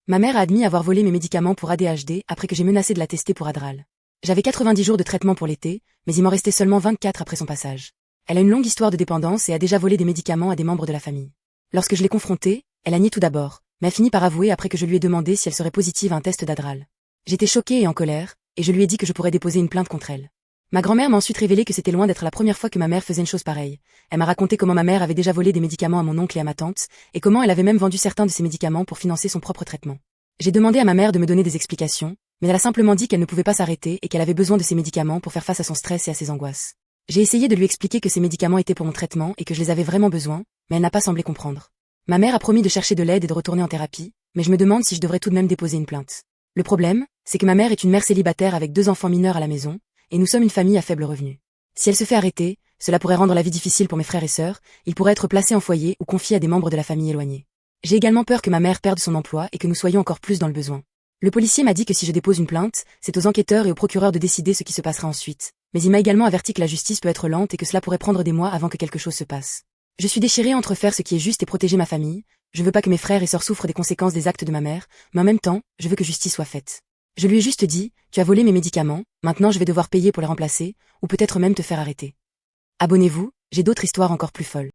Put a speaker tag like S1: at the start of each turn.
S1: Ma mère a admis avoir volé mes médicaments pour ADHD après que j'ai menacé de la tester pour Adderall. J'avais 90 jours de traitement pour l'été, mais il m'en restait seulement 24 après son passage. Elle a une longue histoire de dépendance et a déjà volé des médicaments à des membres de la famille. Lorsque je l'ai confrontée, elle a nié tout d'abord, mais a fini par avouer après que je lui ai demandé si elle serait positive à un test d'Adderall. J'étais choquée et en colère, et je lui ai dit que je pourrais déposer une plainte contre elle. Ma grand-mère m'a ensuite révélé que c'était loin d'être la première fois que ma mère faisait une chose pareille. Elle m'a raconté comment ma mère avait déjà volé des médicaments à mon oncle et à ma tante, et comment elle avait même vendu certains de ces médicaments pour financer son propre traitement. J'ai demandé à ma mère de me donner des explications, mais elle a simplement dit qu'elle ne pouvait pas s'arrêter et qu'elle avait besoin de ces médicaments pour faire face à son stress et à ses angoisses. J'ai essayé de lui expliquer que ces médicaments étaient pour mon traitement et que je les avais vraiment besoin, mais elle n'a pas semblé comprendre. Ma mère a promis de chercher de l'aide et de retourner en thérapie, mais je me demande si je devrais tout de même déposer une plainte. Le problème, c'est que ma mère est une mère célibataire avec 2 enfants mineurs à la maison, et nous sommes une famille à faible revenu. Si elle se fait arrêter, cela pourrait rendre la vie difficile pour mes frères et sœurs, ils pourraient être placés en foyer ou confiés à des membres de la famille éloignés. J'ai également peur que ma mère perde son emploi et que nous soyons encore plus dans le besoin. Le policier m'a dit que si je dépose une plainte, c'est aux enquêteurs et au procureur de décider ce qui se passera ensuite, mais il m'a également averti que la justice peut être lente et que cela pourrait prendre des mois avant que quelque chose se passe. Je suis déchirée entre faire ce qui est juste et protéger ma famille, je veux pas que mes frères et sœurs souffrent des conséquences des actes de ma mère, mais en même temps, je veux que justice soit faite. Je lui ai juste dit, tu as volé mes médicaments, maintenant je vais devoir payer pour les remplacer, ou peut-être même te faire arrêter. Abonnez-vous, j'ai d'autres histoires encore plus folles.